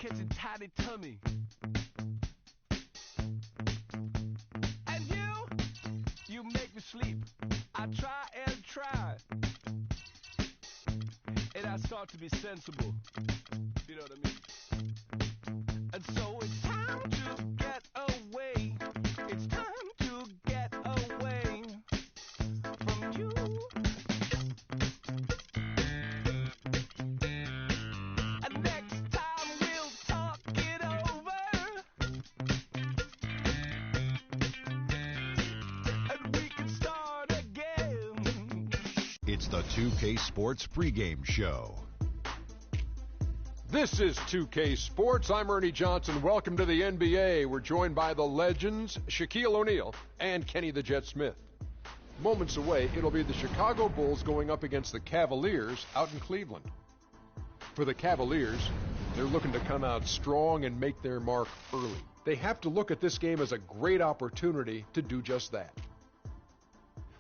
catching tiny tummy. And you make me sleep. I try and try. And I start to be sensible. You know what I mean? And so it's time to get away. It's time to get away from you. And next time we'll talk it over. And we can start again. It's the 2K Sports pregame show. This is 2K Sports. I'm Ernie Johnson. Welcome to the NBA. We're joined by the legends Shaquille O'Neal and Kenny the Jet Smith. Moments away, it'll be the Chicago Bulls going up against the Cavaliers out in Cleveland. For the Cavaliers, they're looking to come out strong and make their mark early. They have to look at this game as a great opportunity to do just that.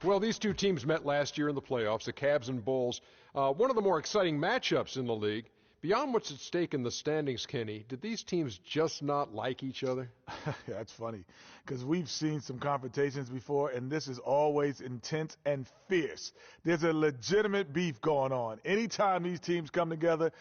Well, these two teams met last year in the playoffs, the Cavs and Bulls. One of the more exciting matchups in the league. Beyond what's at stake in the standings, Kenny, did these teams just not like each other? That's funny, because we've seen some confrontations before, and this is always intense and fierce. There's a legitimate beef going on. Anytime these teams come together.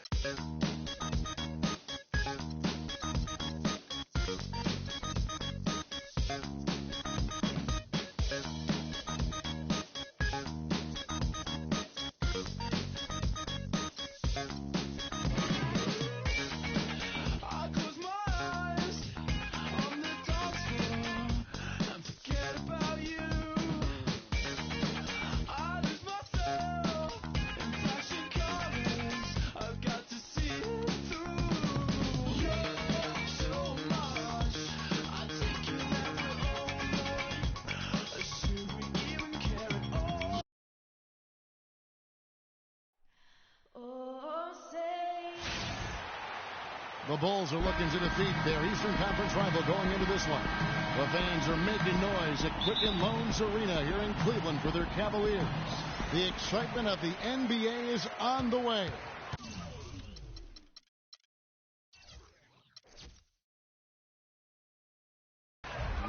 The Bulls are looking to defeat their Eastern Conference rival going into this one. The fans are making noise at Quicken Loans Arena here in Cleveland for their Cavaliers. The excitement of the NBA is on the way.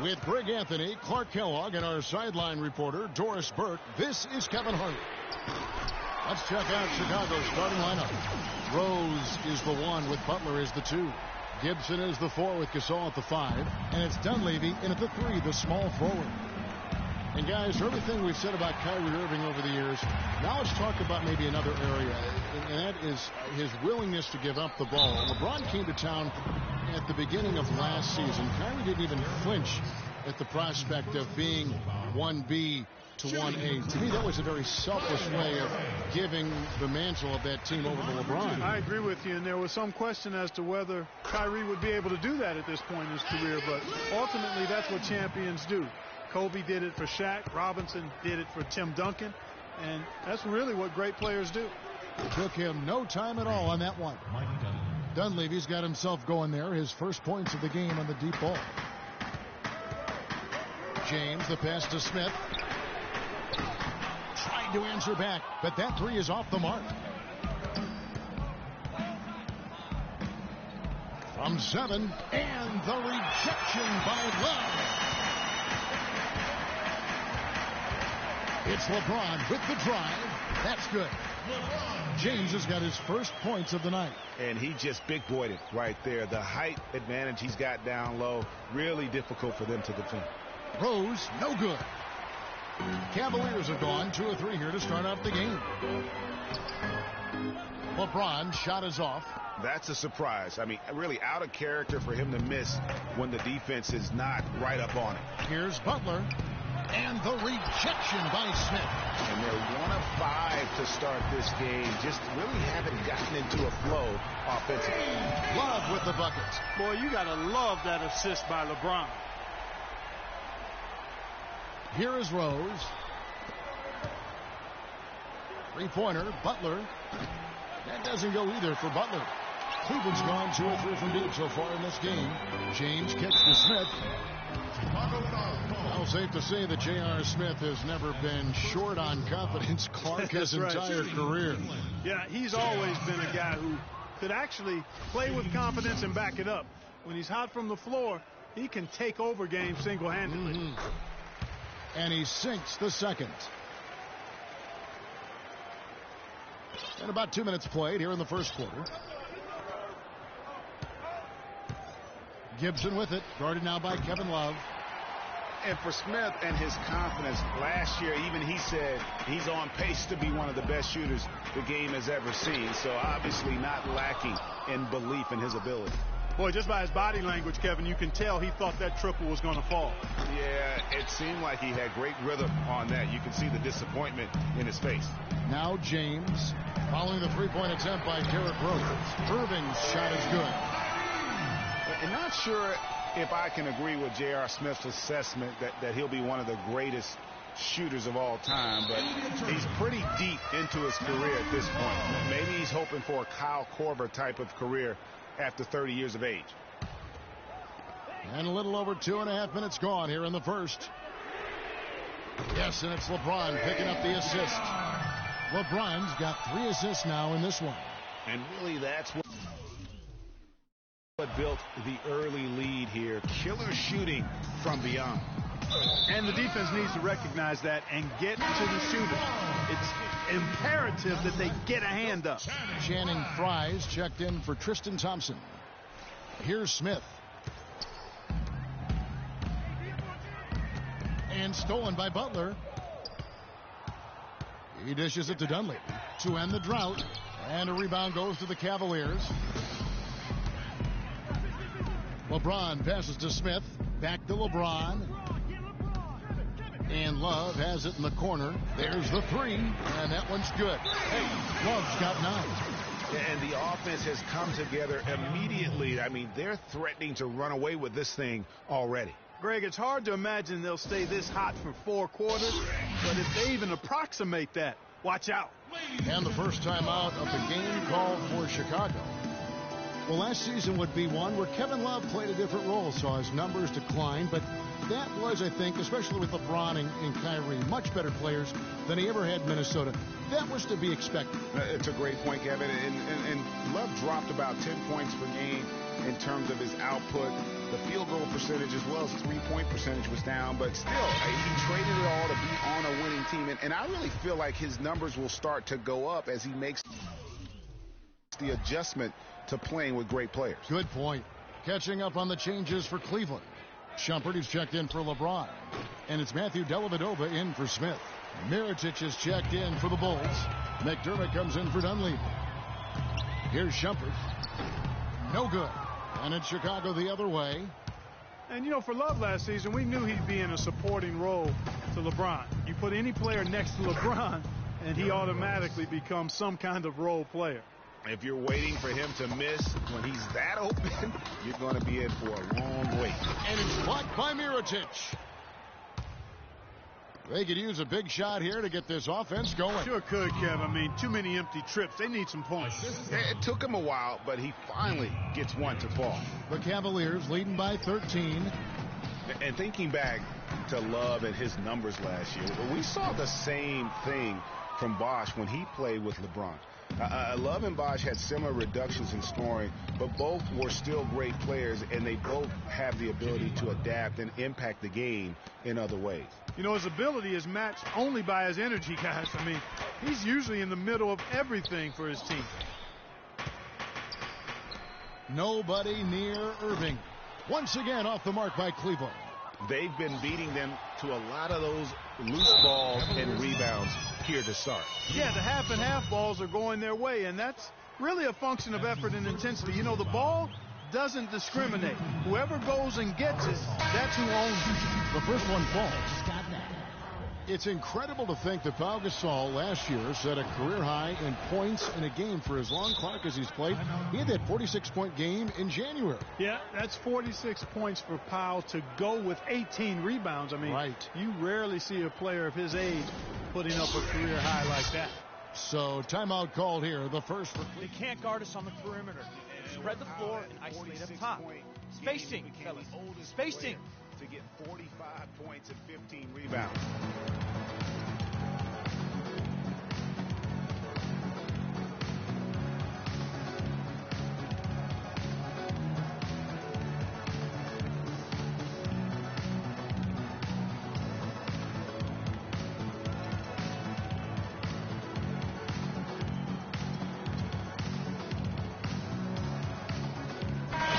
With Greg Anthony, Clark Kellogg, and our sideline reporter, Doris Burke, this is Kevin Harlan. Let's check out Chicago's starting lineup. Rose is the 1 with Butler as the 2. Gibson is the 4 with Gasol at the 5. And it's Dunleavy in at the 3, the small forward. And guys, everything we've said about Kyrie Irving over the years, now let's talk about maybe another area, and that is his willingness to give up the ball. LeBron came to town at the beginning of last season. Kyrie didn't even flinch at the prospect of being 1B to 1A. To me, that was a very selfless way of giving the mantle of that team over to LeBron. I agree with you, and there was some question as to whether Kyrie would be able to do that at this point in his career, but ultimately that's what champions do. Kobe did it for Shaq. Robinson did it for Tim Duncan, and that's really what great players do. It took him no time at all on that one. Dunleavy's got himself going there, his first points of the game on the deep ball. James, the pass to Smith. Tried to answer back, but that 3 is off the mark. From 7, and the rejection by Love. It's LeBron with the drive. That's good. James has got his first points of the night. And he just big boyed it right there. The height advantage he's got down low, really difficult for them to defend. Rose, no good. Cavaliers have gone 2 or 3 here to start off the game. LeBron shot is off. That's a surprise. I mean, really out of character for him to miss when the defense is not right up on it. Here's Butler. And the rejection by Smith. And they're 1 of 5 to start this game. Just really haven't gotten into a flow offensively. Love with the buckets. Boy, you got to love that assist by LeBron. Here is Rose. 3-pointer, Butler. That doesn't go either for Butler. Cleveland's gone 2 or 3 from deep so far in this game. James kicks to Smith. Well, safe to say that J.R. Smith has never been short on confidence. Clark his entire career. Yeah, he's always been a guy who could actually play with confidence and back it up. When he's hot from the floor, he can take over games single-handedly. And he sinks the second. And about 2 minutes played here in the first quarter. Gibson with it, guarded now by Kevin Love. And for Smith and his confidence, last year even he said he's on pace to be one of the best shooters the game has ever seen. So obviously not lacking in belief in his ability. Boy, just by his body language, Kevin, you can tell he thought that triple was going to fall. Yeah, it seemed like he had great rhythm on that. You can see the disappointment in his face. Now James, following the three-point attempt by Derrick Rose. Irving's shot is good. And not sure if I can agree with J.R. Smith's assessment that he'll be one of the greatest shooters of all time, but he's pretty deep into his career at this point. Maybe he's hoping for a Kyle Korver type of career after 30 years of age. And a little over 2.5 minutes gone here in the first. Yes, and it's LeBron picking up the assist. LeBron's got 3 assists now in this one. And really that's what built the early lead here. Killer shooting from beyond. And the defense needs to recognize that and get to the shooters. It's imperative that they get a hand up. Channing Frye's checked in for Tristan Thompson. Here's Smith. And stolen by Butler. He dishes it to Dunleavy to end the drought. And a rebound goes to the Cavaliers. LeBron passes to Smith. Back to LeBron. And Love has it in the corner. There's the three. And that one's good. Hey, Love's got 9. And the offense has come together immediately. I mean, they're threatening to run away with this thing already. Greg, it's hard to imagine they'll stay this hot for 4 quarters. But if they even approximate that, watch out. And the first time out of the game called for Chicago. Well, last season would be one where Kevin Love played a different role, saw his numbers decline, but that was, I think, especially with LeBron and Kyrie, much better players than he ever had in Minnesota. That was to be expected. It's a great point, Kevin. And Love dropped about 10 points per game in terms of his output. The field goal percentage as well as three-point percentage was down, but still, he traded it all to be on a winning team. And I really feel like his numbers will start to go up as he makes the adjustment to playing with great players. Good point. Catching up on the changes for Cleveland. Shumpert, who's checked in for LeBron. And it's Matthew Dellavedova in for Smith. Mirotic is checked in for the Bulls. McDermott comes in for Dunleavy. Here's Shumpert. No good. And it's Chicago the other way. And, you know, for Love last season, we knew he'd be in a supporting role to LeBron. You put any player next to LeBron, and he automatically becomes some kind of role player. If you're waiting for him to miss when he's that open, you're going to be in for a long wait. And it's blocked by Mirotic. They could use a big shot here to get this offense going. Sure could, Kev. I mean, too many empty trips. They need some points. It took him a while, but he finally gets one to fall. The Cavaliers leading by 13. And thinking back to Love and his numbers last year, we saw the same thing from Bosh when he played with LeBron. Love and Bosh had similar reductions in scoring, but both were still great players, and they both have the ability to adapt and impact the game in other ways. You know, his ability is matched only by his energy, guys. I mean, he's usually in the middle of everything for his team. Nobody near Irving. Once again off the mark by Cleveland. They've been beating them to a lot of those loose balls and rebounds here to start. Yeah, the half and half balls are going their way, and that's really a function of effort and intensity. You know, the ball doesn't discriminate. Whoever goes and gets it, that's who owns it. The first one falls. It's incredible to think that Pau Gasol last year set a career high in points in a game for as long clock as he's played. He had that 46-point game in January. Yeah, that's 46 points for Pau to go with 18 rebounds. I mean, right. You rarely see a player of his age putting up a career high like that. So timeout called here. The first for They can't guard us on the perimeter. Spread the floor and isolate up top. Spacing, fellas. Spacing. To get 45 points and 15 rebounds.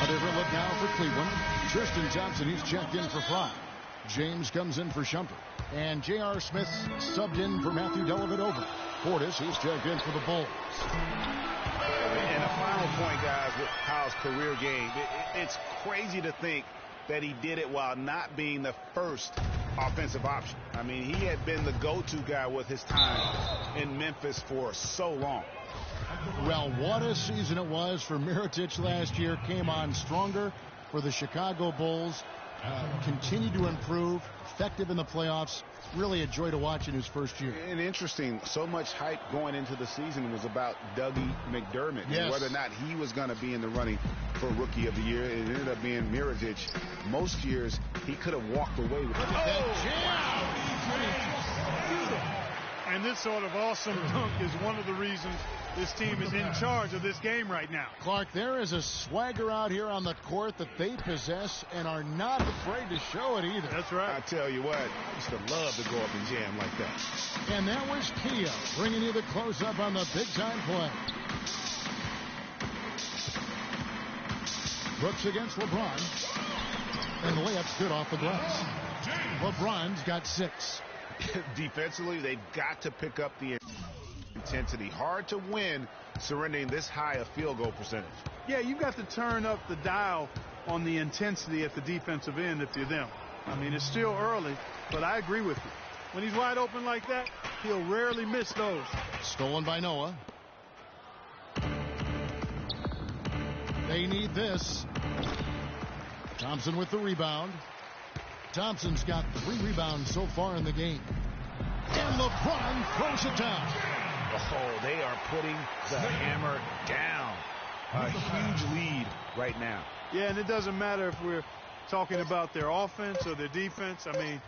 A different look now for Cleveland. Tristan Thompson, he's checked in for Fry. James comes in for Shumpert. And J.R. Smith subbed in for Matthew Dellavedova. Portis, he's checked in for the Bulls. And a final point, guys, with Kyle's career game. It's crazy to think that he did it while not being the first offensive option. I mean, he had been the go-to guy with his time in Memphis for so long. Well, what a season it was for Mirotic last year. Came on stronger for the Chicago Bulls. Continued to improve. Effective in the playoffs. Really a joy to watch in his first year. And interesting, so much hype going into the season was about Dougie McDermott. Yes. And whether or not he was going to be in the running for Rookie of the Year. It ended up being Mirotic. Most years, he could have walked away with it. And this sort of awesome dunk is one of the reasons this team is in charge of this game right now. Clark, there is a swagger out here on the court that they possess and are not afraid to show it either. That's right. I tell you what, I used to love to go up and jam like that. And that was Kia bringing you the close-up on the big-time play. Brooks against LeBron. And the layup's good off the glass. LeBron's got 6. Defensively, they've got to pick up the intensity. Hard to win surrendering this high a field goal percentage. Yeah, you've got to turn up the dial on the intensity at the defensive end if you're them. I mean, it's still early, but I agree with you. When he's wide open like that, he'll rarely miss those. Stolen by Noah. They need this. Thompson with the rebound. Thompson's got 3 rebounds so far in the game. And LeBron throws it down. Oh, they are putting the hammer down. A huge lead right now. Yeah, and it doesn't matter if we're talking about their offense or their defense. I mean,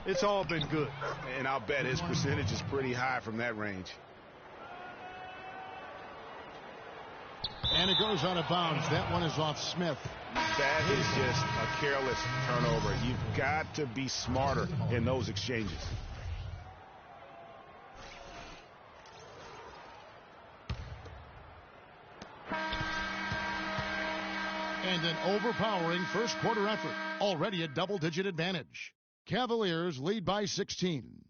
it's all been good. And I'll bet his percentage is pretty high from that range. And it goes out of bounds. That one is off Smith. That is just a careless turnover. You've got to be smarter in those exchanges. And an overpowering first quarter effort. Already a double-digit advantage. Cavaliers lead by 16.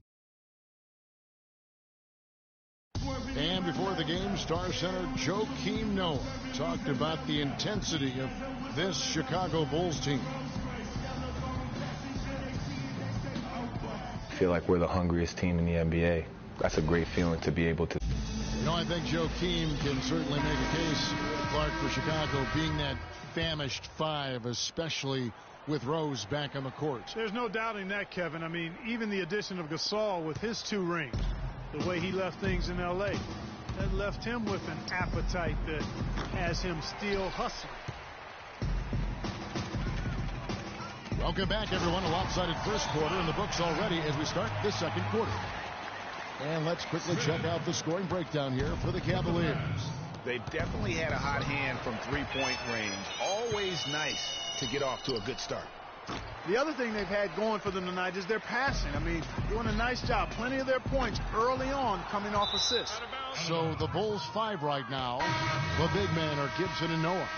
And before the game, Star Center Joakim Noah talked about the intensity of this Chicago Bulls team. I feel like we're the hungriest team in the NBA. That's a great feeling to be able to. You know, I think Joakim can certainly make a case, Clark, for Chicago being that famished 5, especially with Rose back on the court. There's no doubting that, Kevin. I mean, even the addition of Gasol with his 2 rings, the way he left things in L.A., that left him with an appetite that has him still hustling. Welcome back, everyone. A lopsided first quarter in the books already as we start the second quarter. And let's quickly check out the scoring breakdown here for the Cavaliers. They've definitely had a hot hand from 3-point range. Always nice to get off to a good start. The other thing they've had going for them tonight is their passing. I mean, doing a nice job. Plenty of their points early on coming off assists. So the Bulls 5 right now. The big men are Gibson and Noah.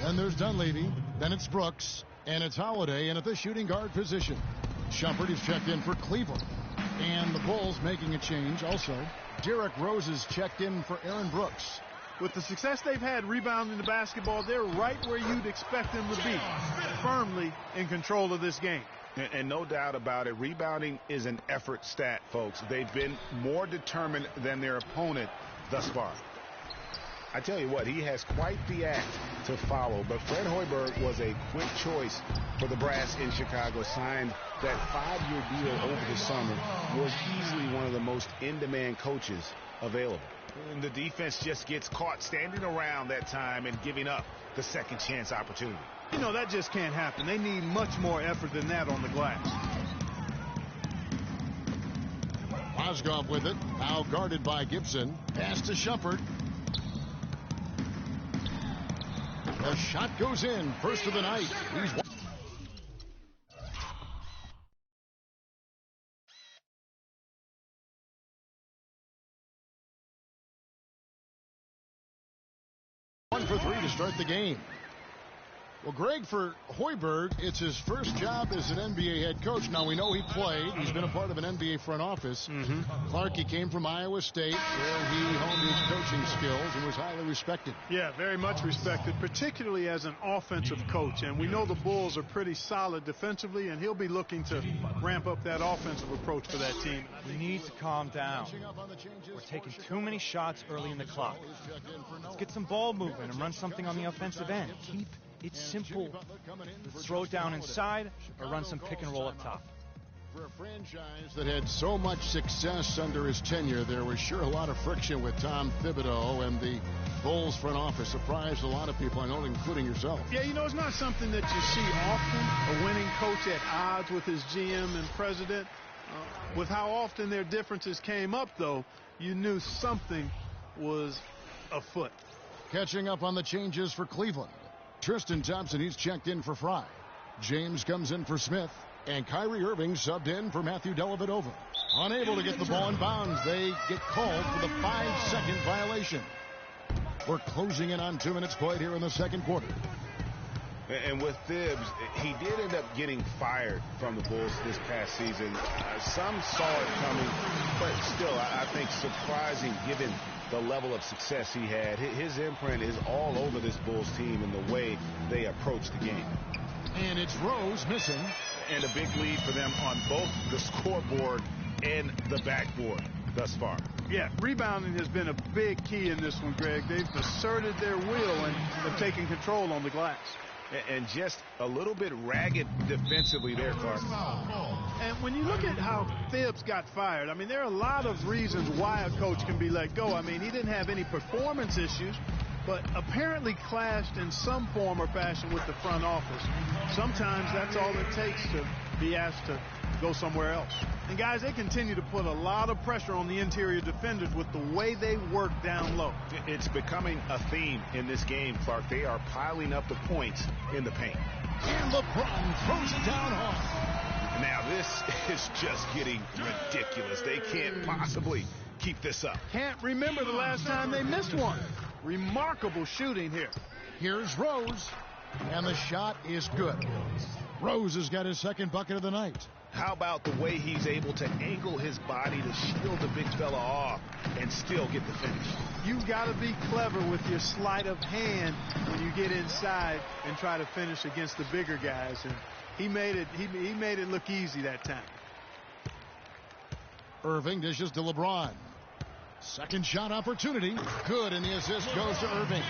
Then there's Dunleavy. Then it's Brooks. And it's Holiday in at the shooting guard position. Shumpert is checked in for Cleveland. And the Bulls making a change also. Derrick Rose is checked in for Aaron Brooks. With the success they've had rebounding the basketball, they're right where you'd expect them to be, firmly in control of this game. And no doubt about it, rebounding is an effort stat, folks. They've been more determined than their opponent thus far. I tell you what, he has quite the act to follow, but Fred Hoiberg was a quick choice for the brass in Chicago. Signed that 5-year deal over the summer. Was easily one of the most in-demand coaches available. And the defense just gets caught standing around that time and giving up the second chance opportunity. You know, that just can't happen. They need much more effort than that on the glass. Mozgov with it. Now guarded by Gibson. Pass to Shumpert. The shot goes in. First of the night. He's one for 3 to start the game. Well, Greg, for Hoiberg, it's his first job as an NBA head coach. Now, we know he played. He's been a part of an NBA front office. Clark, he came from Iowa State, where he honed his coaching skills and was highly respected. Yeah, very much respected, particularly as an offensive coach. And we know the Bulls are pretty solid defensively, and he'll be looking to ramp up that offensive approach for that team. We need to calm down. We're taking too many shots early in the clock. Let's get some ball movement and run something on the offensive end. Keep it's simple. Throw it down inside or run some pick and roll up top. For a franchise that had so much success under his tenure, there was sure a lot of friction with Tom Thibodeau, and the Bulls front office surprised a lot of people, I know, including yourself. Yeah, you know, it's not something that you see often, a winning coach at odds with his GM and president. With how often their differences came up, though, you knew something was afoot. Catching up on the changes for Cleveland. Tristan Thompson, he's checked in for Fry. James comes in for Smith. And Kyrie Irving subbed in for Matthew Dellavedova. Unable to get the ball in bounds, they get called for the 5-second violation. We're closing in on 2 minutes played here in the second quarter. And with Thibs, he did end up getting fired from the Bulls this past season. Some saw it coming, but still, I think surprising given the level of success he had. His imprint is all over this Bulls team in the way they approach the game. And it's Rose missing. And a big lead for them on both the scoreboard and the backboard thus far. Yeah, rebounding has been a big key in this one, Greg. They've asserted their will and have taken control on the glass. And just a little bit ragged defensively there, Clark. And when you look at how Thibs got fired, I mean, there are a lot of reasons why a coach can be let go. I mean, he didn't have any performance issues, but apparently clashed in some form or fashion with the front office. Sometimes that's all it takes to be asked to go somewhere else. And guys, they continue to put a lot of pressure on the interior defenders with the way they work down low. It's becoming a theme in this game, Clark. They are piling up the points in the paint. And LeBron throws it down hard. Now this is just getting ridiculous. They can't possibly keep this up. Can't remember the last time they missed one. Remarkable shooting here. Here's Rose, and the shot is good. Rose has got his second bucket of the night. How about the way he's able to angle his body to shield the big fella off and still get the finish? You've got to be clever with your sleight of hand when you get inside and try to finish against the bigger guys. And he made it look easy that time. Irving dishes to LeBron. Second shot opportunity. Good, and the assist goes to Irving.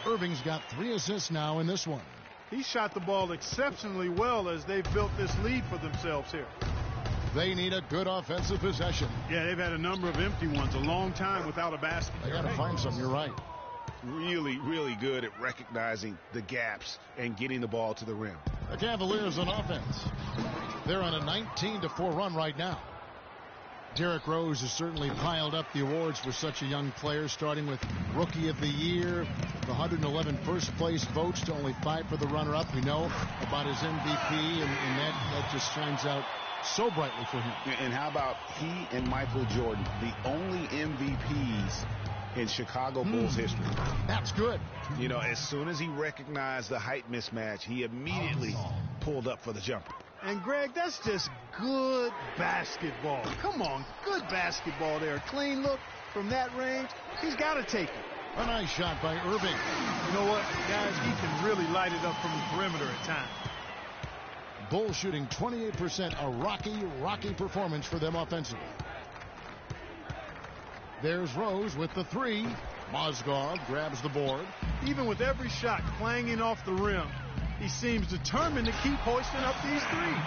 Irving's got 3 assists now in this one. He shot the ball exceptionally well as they've built this lead for themselves here. They need a good offensive possession. Yeah, they've had a number of empty ones, a long time without a basket. They got to find some, you're right. Really, really good at recognizing the gaps and getting the ball to the rim. The Cavaliers on offense. They're on a 19-4 run right now. Derrick Rose has certainly piled up the awards for such a young player, starting with Rookie of the Year, the 111 first-place votes to only 5 for the runner-up. We know about his MVP, and that just shines out so brightly for him. And how about he and Michael Jordan, the only MVPs in Chicago Bulls history? That's good. You know, as soon as he recognized the height mismatch, he immediately pulled up for the jumper. And, Greg, that's just good basketball. Come on, good basketball there. Clean look from that range. He's got to take it. A nice shot by Irving. You know what, guys? He can really light it up from the perimeter at times. Bulls shooting 28%, a rocky performance for them offensively. There's Rose with the 3. Mozgov grabs the board. Even with every shot clanging off the rim, he seems determined to keep hoisting up these threes.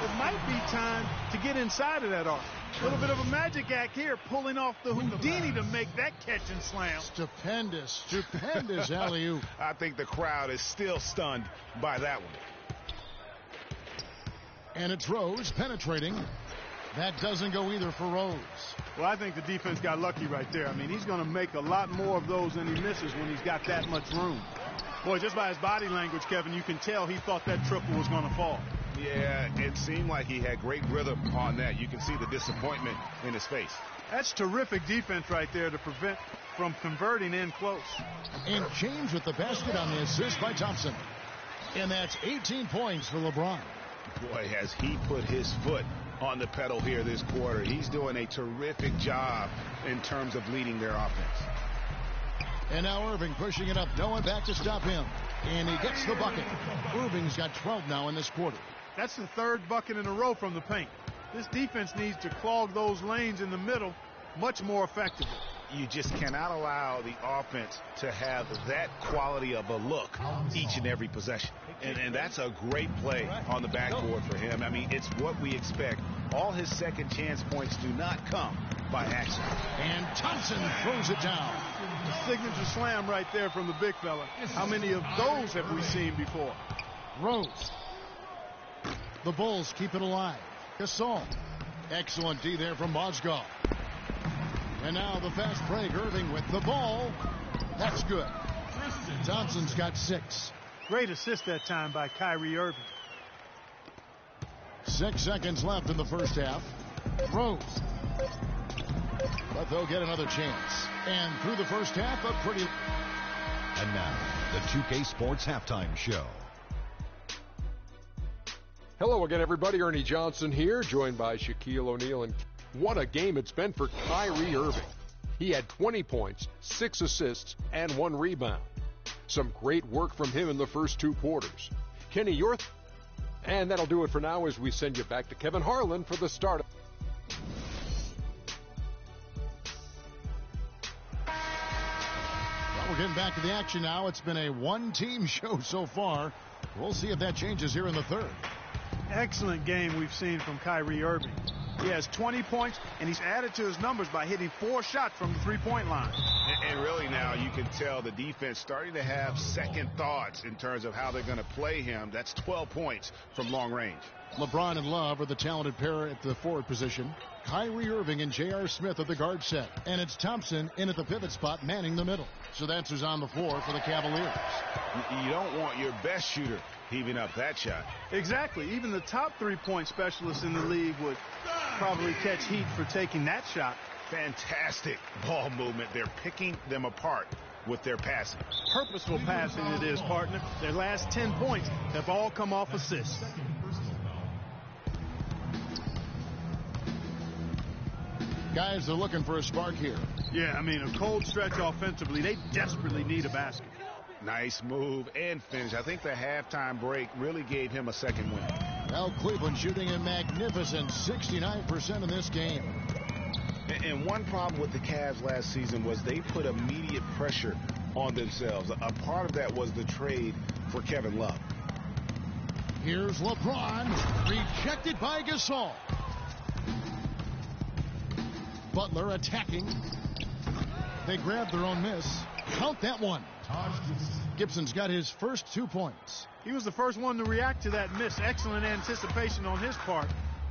It might be time to get inside of that arc. A little bit of a magic act here, pulling off the Houdini to make that catch and slam. Stupendous alley-oop. I think the crowd is still stunned by that one. And it's Rose penetrating. That doesn't go either for Rose. Well, I think the defense got lucky right there. I mean, he's going to make a lot more of those than he misses when he's got that much room. Boy, just by his body language, Kevin, you can tell he thought that triple was going to fall. Yeah, it seemed like he had great rhythm on that. You can see the disappointment in his face. That's terrific defense right there to prevent from converting in close. And James with the basket on the assist by Thompson. And that's 18 points for LeBron. Boy, has he put his foot on the pedal here this quarter. He's doing a terrific job in terms of leading their offense. And now Irving pushing it up. No one back to stop him. And he gets the bucket. Irving's got 12 now in this quarter. That's the third bucket in a row from the paint. This defense needs to clog those lanes in the middle much more effectively. You just cannot allow the offense to have that quality of a look each and every possession. And that's a great play on the backboard for him. I mean, it's what we expect. All his second chance points do not come by accident. And Thompson throws it down. The signature slam right there from the big fella. How many of those have we seen before? Rose. The Bulls keep it alive. Gasol. Excellent D there from Mozgov. And now the fast break. Irving with the ball. That's good. Thompson's got 6. Great assist that time by Kyrie Irving. 6 seconds left in the first half. Rose. But they'll get another chance. And through the first half, a pretty... And now, the 2K Sports Halftime Show. Hello again, everybody. Ernie Johnson here, joined by Shaquille O'Neal. And what a game it's been for Kyrie Irving. He had 20 points, 6 assists, and 1 rebound. Some great work from him in the first 2 quarters. Kenny, and that'll do it for now as we send you back to Kevin Harlan for the start. Well, we're getting back to the action now. It's been a one-team show so far. We'll see if that changes here in the third. Excellent game we've seen from Kyrie Irving. He has 20 points, and he's added to his numbers by hitting 4 shots from the three-point line. And really now you can tell the defense starting to have second thoughts in terms of how they're going to play him. That's 12 points from long range. LeBron and Love are the talented pair at the forward position. Kyrie Irving and J.R. Smith at the guard set. And it's Thompson in at the pivot spot, manning the middle. So that's who's on the floor for the Cavaliers. You don't want your best shooter heaving up that shot. Exactly. Even the top three-point specialists in the league would probably catch heat for taking that shot. Fantastic ball movement. They're picking them apart with their passing. Purposeful passing it is, partner. Their last 10 points have all come off assists. Guys are looking for a spark here. Yeah, I mean, a cold stretch offensively. They desperately need a basket. Nice move and finish. I think the halftime break really gave him a second win. Well, Cleveland shooting a magnificent 69% in this game. And one problem with the Cavs last season was they put immediate pressure on themselves. A part of that was the trade for Kevin Love. Here's LeBron, rejected by Gasol. Butler attacking. They grab their own miss. Count that one. Gibson's got his first 2 points. He was the first one to react to that miss. Excellent anticipation on his part.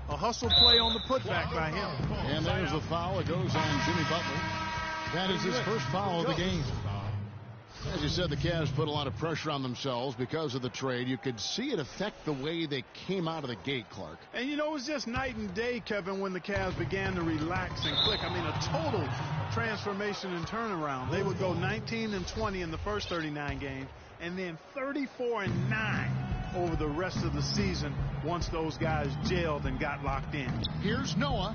A hustle play on the putback by him. And there's the foul. It goes on Jimmy Butler. That is his first foul of the game. As you said, the Cavs put a lot of pressure on themselves because of the trade. You could see it affect the way they came out of the gate, Clark. And, you know, it was just night and day, Kevin, when the Cavs began to relax and click. I mean, a total transformation and turnaround. They would go 19-20 in the first 39 games, and then 34-9 over the rest of the season once those guys gelled and got locked in. Here's Noah.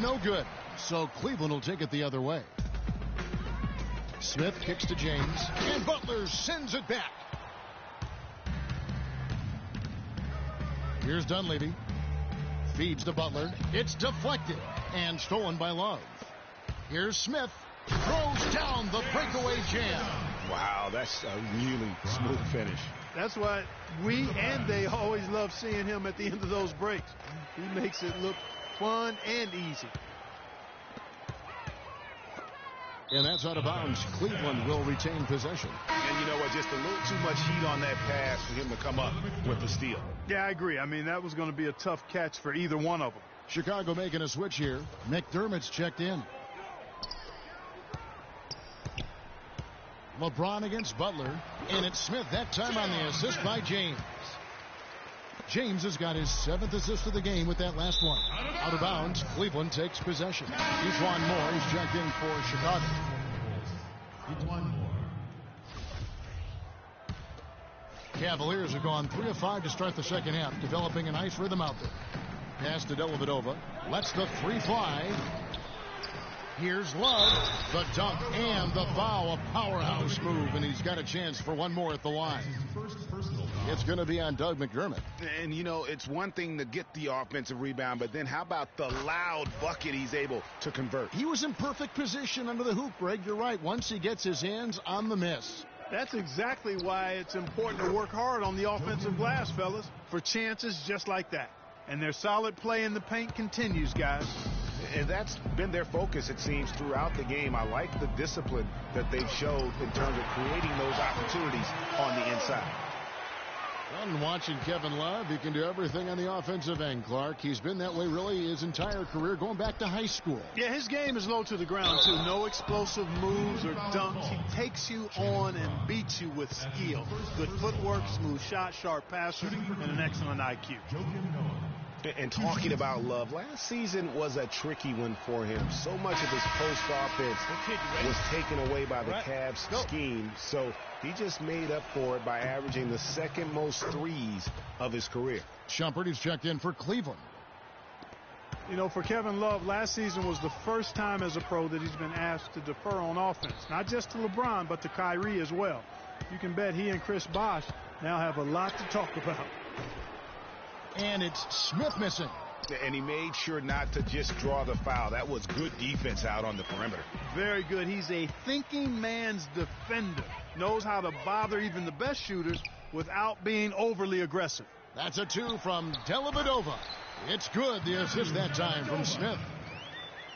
No good. So Cleveland will take it the other way. Smith kicks to James, and Butler sends it back. Here's Dunleavy. Feeds to Butler. It's deflected and stolen by Love. Here's Smith. Throws down the breakaway jam. Wow, that's a really smooth finish. That's why we and they always love seeing him at the end of those breaks. He makes it look fun and easy. And that's out of bounds. Cleveland will retain possession. And you know what? Just a little too much heat on that pass for him to come up with the steal. Yeah, I agree. I mean, that was going to be a tough catch for either one of them. Chicago making a switch here. McDermott's checked in. LeBron against Butler. And it's Smith that time on the assist by James. James has got his 7th assist of the game with that last one. Out of bounds, Cleveland takes possession. Ejuan Moore is checked in for Chicago. Cavaliers have gone 3 of 5 to start the second half, developing a nice rhythm out there. Pass to Dellavedova. Lets the three fly. Here's Love. The dunk and the foul. A powerhouse move, and he's got a chance for one more at the line. It's going to be on Doug McDermott. And, you know, it's one thing to get the offensive rebound, but then how about the loud bucket he's able to convert? He was in perfect position under the hoop, Greg. You're right. Once he gets his hands on the miss. That's exactly why it's important to work hard on the offensive glass, fellas, for chances just like that. And their solid play in the paint continues, guys. And that's been their focus, it seems, throughout the game. I like the discipline that they've showed in terms of creating those opportunities on the inside. Fun watching Kevin Love. He can do everything on the offensive end, Clark. He's been that way really his entire career, going back to high school. Yeah, his game is low to the ground, too. No explosive moves or dunks. He takes you on and beats you with skill. Good footwork, smooth shot, sharp passer, and an excellent IQ. And talking about Love, last season was a tricky one for him. So much of his post offense was taken away by the Cavs scheme. So he just made up for it by averaging the second most threes of his career. Shumpert is checked in for Cleveland. You know, for Kevin Love, last season was the first time as a pro that he's been asked to defer on offense. Not just to LeBron, but to Kyrie as well. You can bet he and Chris Bosh now have a lot to talk about. And it's Smith missing. And he made sure not to just draw the foul. That was good defense out on the perimeter. Very good. He's a thinking man's defender. Knows how to bother even the best shooters without being overly aggressive. That's a 2 from Dellavedova. It's good. The assist that time from Smith.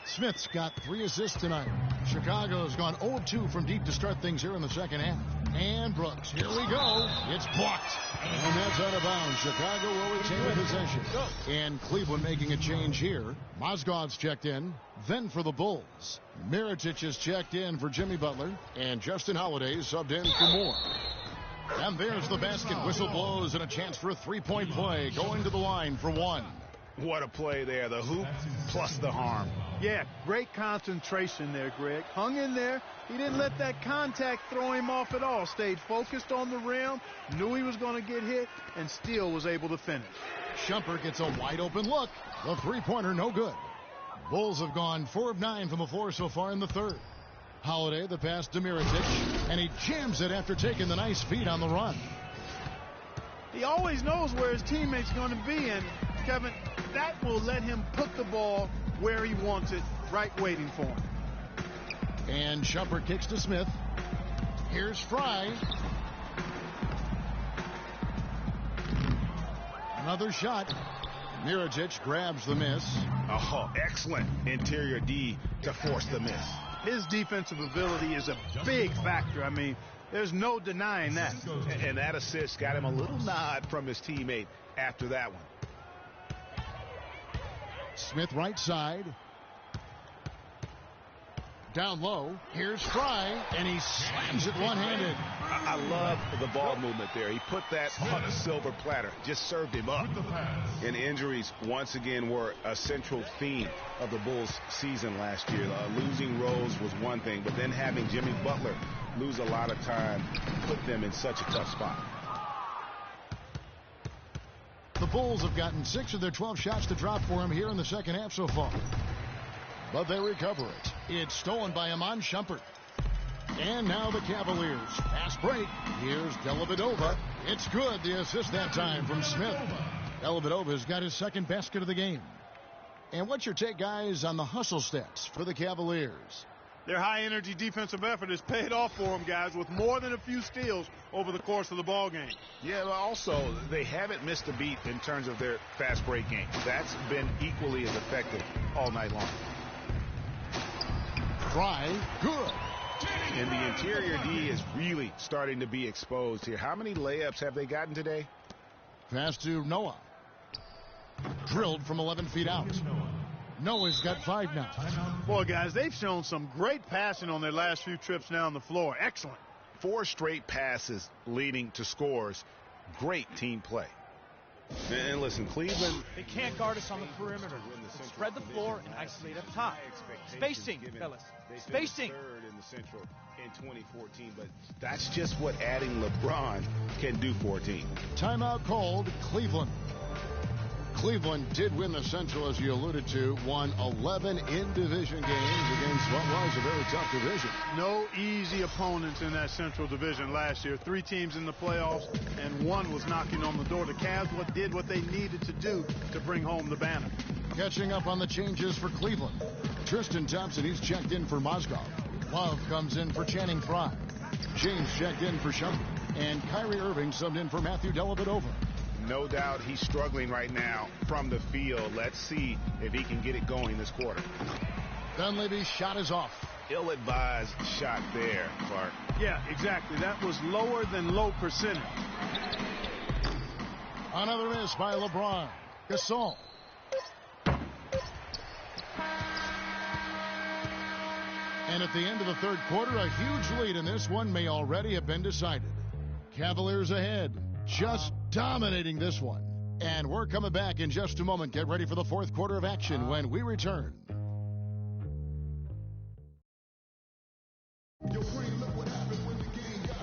Smith's got 3 assists tonight. Chicago's gone 0-2 from deep to start things here in the second half. And Brooks, here we go. It's blocked. And that's out of bounds. Chicago will retain possession. And Cleveland making a change here. Mozgov's checked in. Then for the Bulls, Mirotic is checked in for Jimmy Butler. And Justin Holiday subbed in for Moore. And there's the basket. Whistle blows and a chance for a three-point play. Going to the line for one. What a play there. The hoop plus the harm. Yeah, great concentration there, Greg. Hung in there. He didn't let that contact throw him off at all. Stayed focused on the rim, knew he was going to get hit, and still was able to finish. Shumpert gets a wide open look. The three-pointer no good. Bulls have gone 4 of 9 from the floor so far in the third. Holiday, the pass to Mirotic, and he jams it after taking the nice feed on the run. He always knows where his teammate's going to be, and Kevin, that will let him put the ball where he wants it, right waiting for him. And Shumpert kicks to Smith. Here's Fry. Another shot. Mirotic grabs the miss. Oh, excellent interior D to force the miss. His defensive ability is a big factor. I mean, there's no denying that. And that assist got him a little nod from his teammate after that one. Smith right side. Down low. Here's Fry, and he slams it one-handed. I love the ball movement there. He put that on a silver platter. Just served him up. And injuries, once again, were a central theme of the Bulls' season last year. Losing Rose was one thing, but then having Jimmy Butler lose a lot of time put them in such a tough spot. The Bulls have gotten 6 of their 12 shots to drop for him here in the second half so far. But they recover it. It's stolen by Iman Shumpert. And now the Cavaliers. Fast break. Here's Dellavedova. It's good. The assist that time from Smith. Dellavedova's got his second basket of the game. And what's your take, guys, on the hustle stats for the Cavaliers? Their high-energy defensive effort has paid off for them, guys, with more than a few steals over the course of the ball game. Yeah, but also, they haven't missed a beat in terms of their fast break game. That's been equally as effective all night long. Fry, good. And the interior D is really starting to be exposed here. How many layups have they gotten today? Pass to Noah. Drilled from 11 feet out. Noah's got 5 now. Boy, guys, they've shown some great passing on their last few trips down the floor. Excellent. 4 straight passes leading to scores. Great team play. And listen, Cleveland, They can't guard us on the perimeter. Let's spread the floor and isolate up top. Spacing, fellas. Spacing. Third in the Central in 2014, but that's just what adding LeBron can do for a team. Timeout called Cleveland. Cleveland did win the Central, as you alluded to, won 11 in-division games against what was a very tough division. No easy opponents in that Central Division last year. 3 teams in the playoffs, and 1 was knocking on the door. The Cavs did what they needed to do to bring home the banner. Catching up on the changes for Cleveland. Tristan Thompson, he's checked in for Mozgov. Love comes in for Channing Frye. James checked in for Shumpert. And Kyrie Irving subbed in for Matthew Dellavedova. No doubt he's struggling right now from the field. Let's see if he can get it going this quarter. Dunleavy's shot is off. Ill-advised shot there, Clark. Yeah, exactly. That was lower than low percentage. Another miss by LeBron. Gasol. And at the end of the third quarter, a huge lead in this one may already have been decided. Cavaliers ahead, just dominating this one. And we're coming back in just a moment. Get ready for the fourth quarter of action when we return.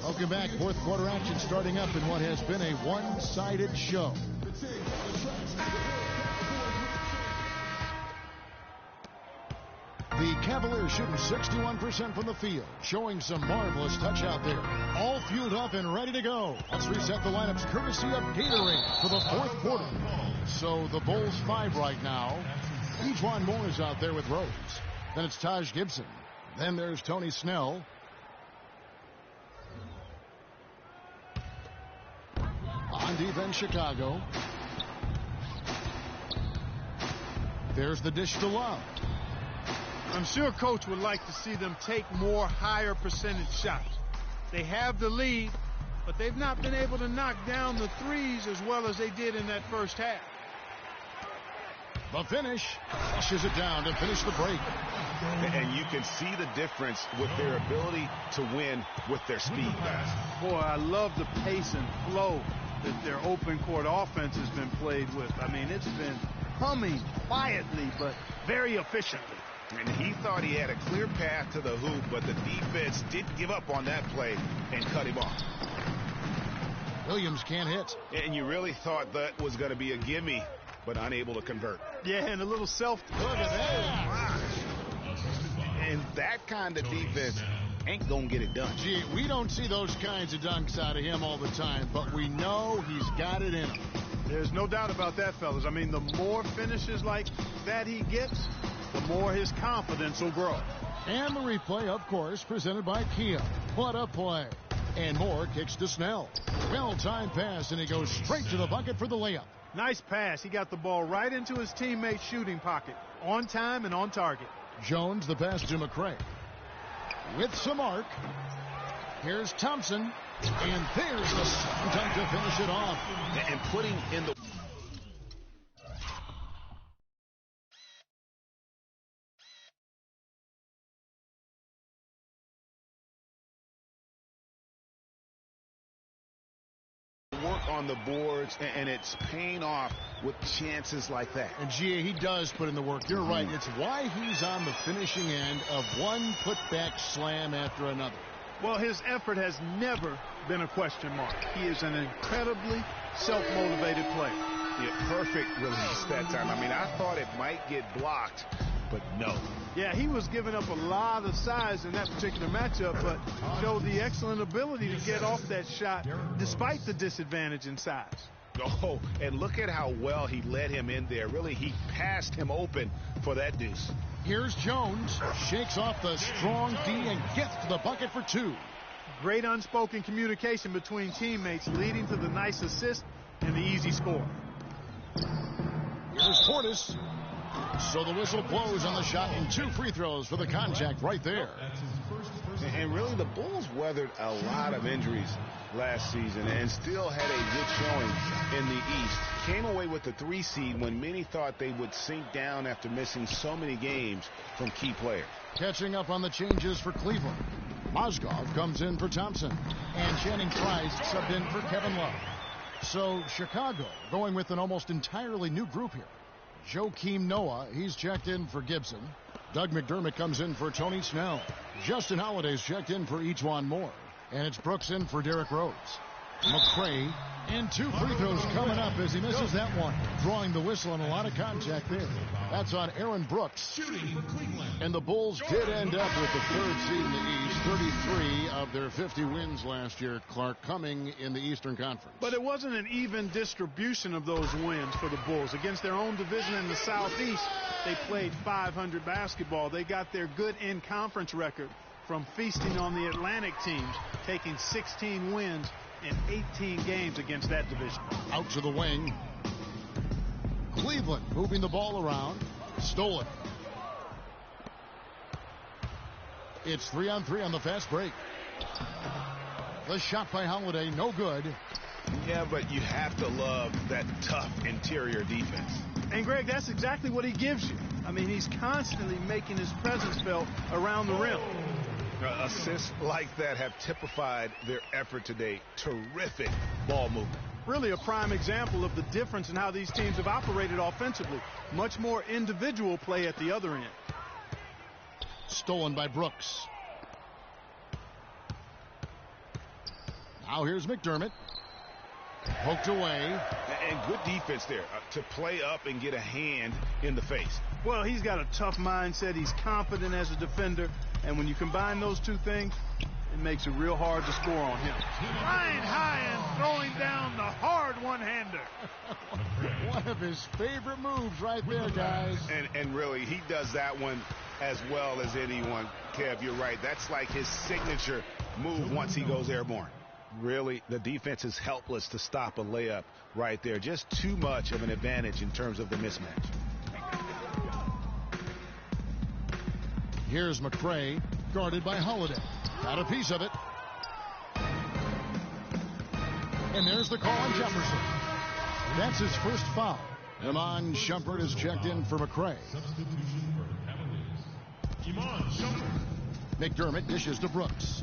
Welcome back. Fourth quarter action starting up in what has been a one-sided show. The Cavaliers shooting 61% from the field, showing some marvelous touch out there. All fueled up and ready to go. Let's reset the lineups courtesy of Gatorade for the fourth quarter. So the Bulls 5 right now. Ejuan Moore is out there with Rose. Then it's Taj Gibson. Then there's Tony Snell. On defense, Chicago. There's the dish to Love. I'm sure Coach would like to see them take more higher percentage shots. They have the lead, but they've not been able to knock down the threes as well as they did in that first half. The finish flushes it down to finish the break. And you can see the difference with their ability to win with their speed, guys. Boy, I love the pace and flow that their open court offense has been played with. I mean, it's been humming quietly, but very efficiently. And he thought he had a clear path to the hoop, but the defense didn't give up on that play and cut him off. Williams can't hit. And you really thought that was going to be a gimme, but unable to convert. Yeah, and a little self. Look at that. And that kind of defense ain't going to get it done. Gee, we don't see those kinds of dunks out of him all the time, but we know he's got it in him. There's no doubt about that, fellas. I mean, the more finishes like that he gets, the more his confidence will grow. And the replay, of course, presented by Kia. What a play. And Moore kicks to Snell. Well-timed pass, and he goes straight to the bucket for the layup. Nice pass. He got the ball right into his teammate's shooting pocket. On time and on target. Jones, the pass to McRae. With some arc. Here's Thompson. And there's the slam dunk to finish it off. And putting in the... work on the boards, and it's paying off with chances like that. And Gia, he does put in the work. You're right. It's why he's on the finishing end of one putback slam after another. Well, his effort has never been a question mark. He is an incredibly self-motivated player. Yeah, perfect release that time. I mean, I thought it might get blocked, but no. Yeah, he was giving up a lot of size in that particular matchup, but showed the excellent ability to get off that shot despite the disadvantage in size. Oh, and look at how well he led him in there. Really, he passed him open for that deuce. Here's Jones, shakes off the strong D and gets to the bucket for 2. Great unspoken communication between teammates, leading to the nice assist and the easy score. Here's Portis. So the whistle blows on the shot and 2 free throws for the contact right there. And really, the Bulls weathered a lot of injuries last season and still had a good showing in the East. Came away with the 3 seed when many thought they would sink down after missing so many games from key players. Catching up on the changes for Cleveland. Mozgov comes in for Thompson. And Channing Frye subbed in for Kevin Love. So Chicago going with an almost entirely new group here. Joakim Noah, he's checked in for Gibson. Doug McDermott comes in for Tony Snell. Justin Holiday's checked in for Ejuan Moore. And it's Brooks in for Derrick Rose. McCray, and 2 free throws coming up as he misses that one. Drawing the whistle and a lot of contact there. That's on Aaron Brooks. And the Bulls did end up with the 3rd seed in the East. 33 of their 50 wins last year, Clark, coming in the Eastern Conference. But it wasn't an even distribution of those wins for the Bulls. Against their own division in the Southeast, they played .500 basketball. They got their good in-conference record from feasting on the Atlantic teams, taking 16 wins in 18 games against that division. Out to the wing. Cleveland moving the ball around. Stolen. It's 3-on-3 on the fast break. The shot by Holiday, no good. Yeah, but you have to love that tough interior defense. And, Greg, that's exactly what he gives you. I mean, he's constantly making his presence felt around the rim. Assists like that have typified their effort today. Terrific ball movement. Really a prime example of the difference in how these teams have operated offensively. Much more individual play at the other end. Stolen by Brooks. Now here's McDermott. Poked away. And good defense there to play up and get a hand in the face. Well, he's got a tough mindset. He's confident as a defender. And when you combine those two things, it makes it real hard to score on him. Flying high and throwing down the hard one-hander. One of his favorite moves right there, guys. And really, he does that one as well as anyone. Kev, you're right. That's like his signature move once he goes airborne. Really, the defense is helpless to stop a layup right there. Just too much of an advantage in terms of the mismatch. Here's McCray, guarded by Holiday. Got a piece of it. And there's the call on Jefferson. That's his first foul. Iman Shumpert is checked in for McCray. McDermott dishes to Brooks.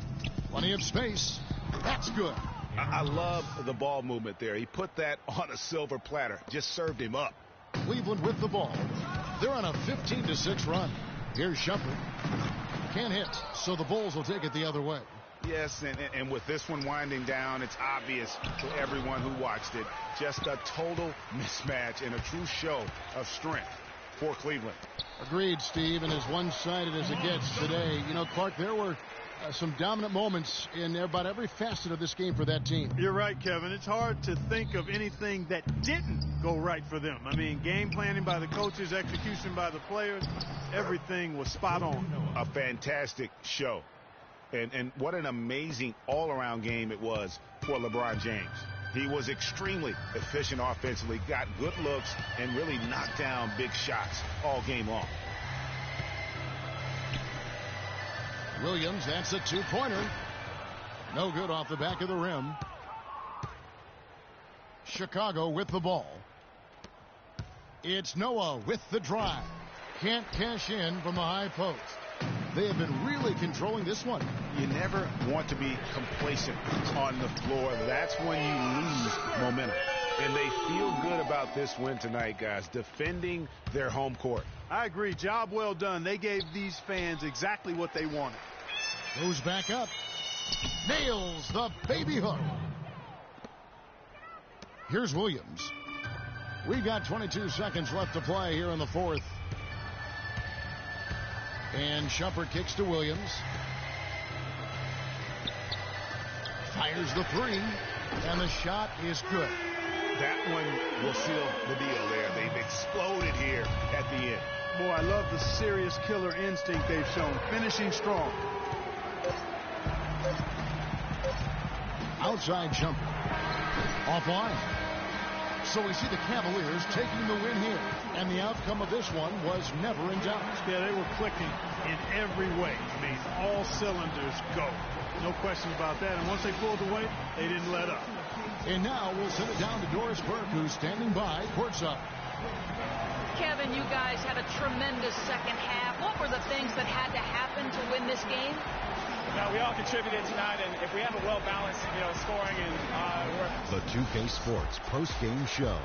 Plenty of space. That's good. I love the ball movement there. He put that on a silver platter. Just served him up. Cleveland with the ball. They're on a 15-6 run. Here's Shumpert. Can't hit, so the Bulls will take it the other way. Yes, and with this one winding down, it's obvious to everyone who watched it. Just a total mismatch and a true show of strength for Cleveland. Agreed, Steve, and as one-sided as it gets today. You know, Clark, there were some dominant moments in about every facet of this game for that team. You're right, Kevin. It's hard to think of anything that didn't go right for them. I mean, game planning by the coaches, execution by the players, everything was spot on. A fantastic show. And what an amazing all-around game it was for LeBron James. He was extremely efficient offensively, got good looks, and really knocked down big shots all game long. Williams, that's a two-pointer. No good off the back of the rim. Chicago with the ball. It's Noah with the drive. Can't cash in from the high post. They have been really controlling this one. You never want to be complacent on the floor. That's when you lose momentum. And they feel good about this win tonight, guys, defending their home court. I agree. Job well done. They gave these fans exactly what they wanted. Goes back up. Nails the baby hook. Here's Williams. We've got 22 seconds left to play here in the fourth. And Shumpert kicks to Williams. Fires the three. And the shot is good. That one will seal the deal there. They've exploded here at the end. Boy, I love the serious killer instinct they've shown. Finishing strong. Outside jumper. Offline. So we see the Cavaliers taking the win here. And the outcome of this one was never in doubt. Yeah, they were clicking in every way. I mean, all cylinders go. No question about that. And once they pulled away, they didn't let up. And now we'll send it down to Doris Burke, who's standing by courtside. Kevin, you guys had a tremendous second half. What were the things that had to happen to win this game? we all contributed tonight, and if we have a well-balanced, scoring and The 2K Sports post-game show.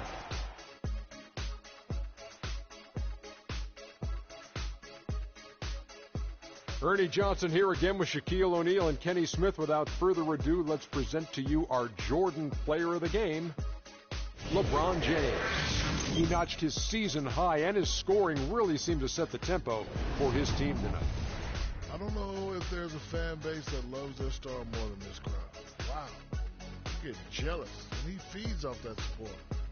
Ernie Johnson here again with Shaquille O'Neal and Kenny Smith. Without further ado, let's present to you our Jordan player of the game, LeBron James. He notched his season high, and his scoring really seemed to set the tempo for his team tonight. I don't know if there's a fan base that loves their star more than this crowd. Wow. You get jealous, and he feeds off that support.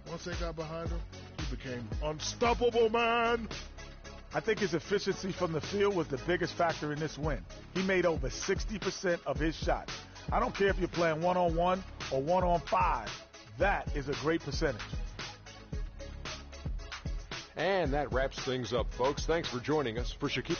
Once they got behind him, he became unstoppable, man. I think his efficiency from the field was the biggest factor in this win. He made over 60% of his shots. I don't care if you're playing one-on-one or one-on-5. That is a great percentage. And that wraps things up, folks. Thanks for joining us. For Shaquille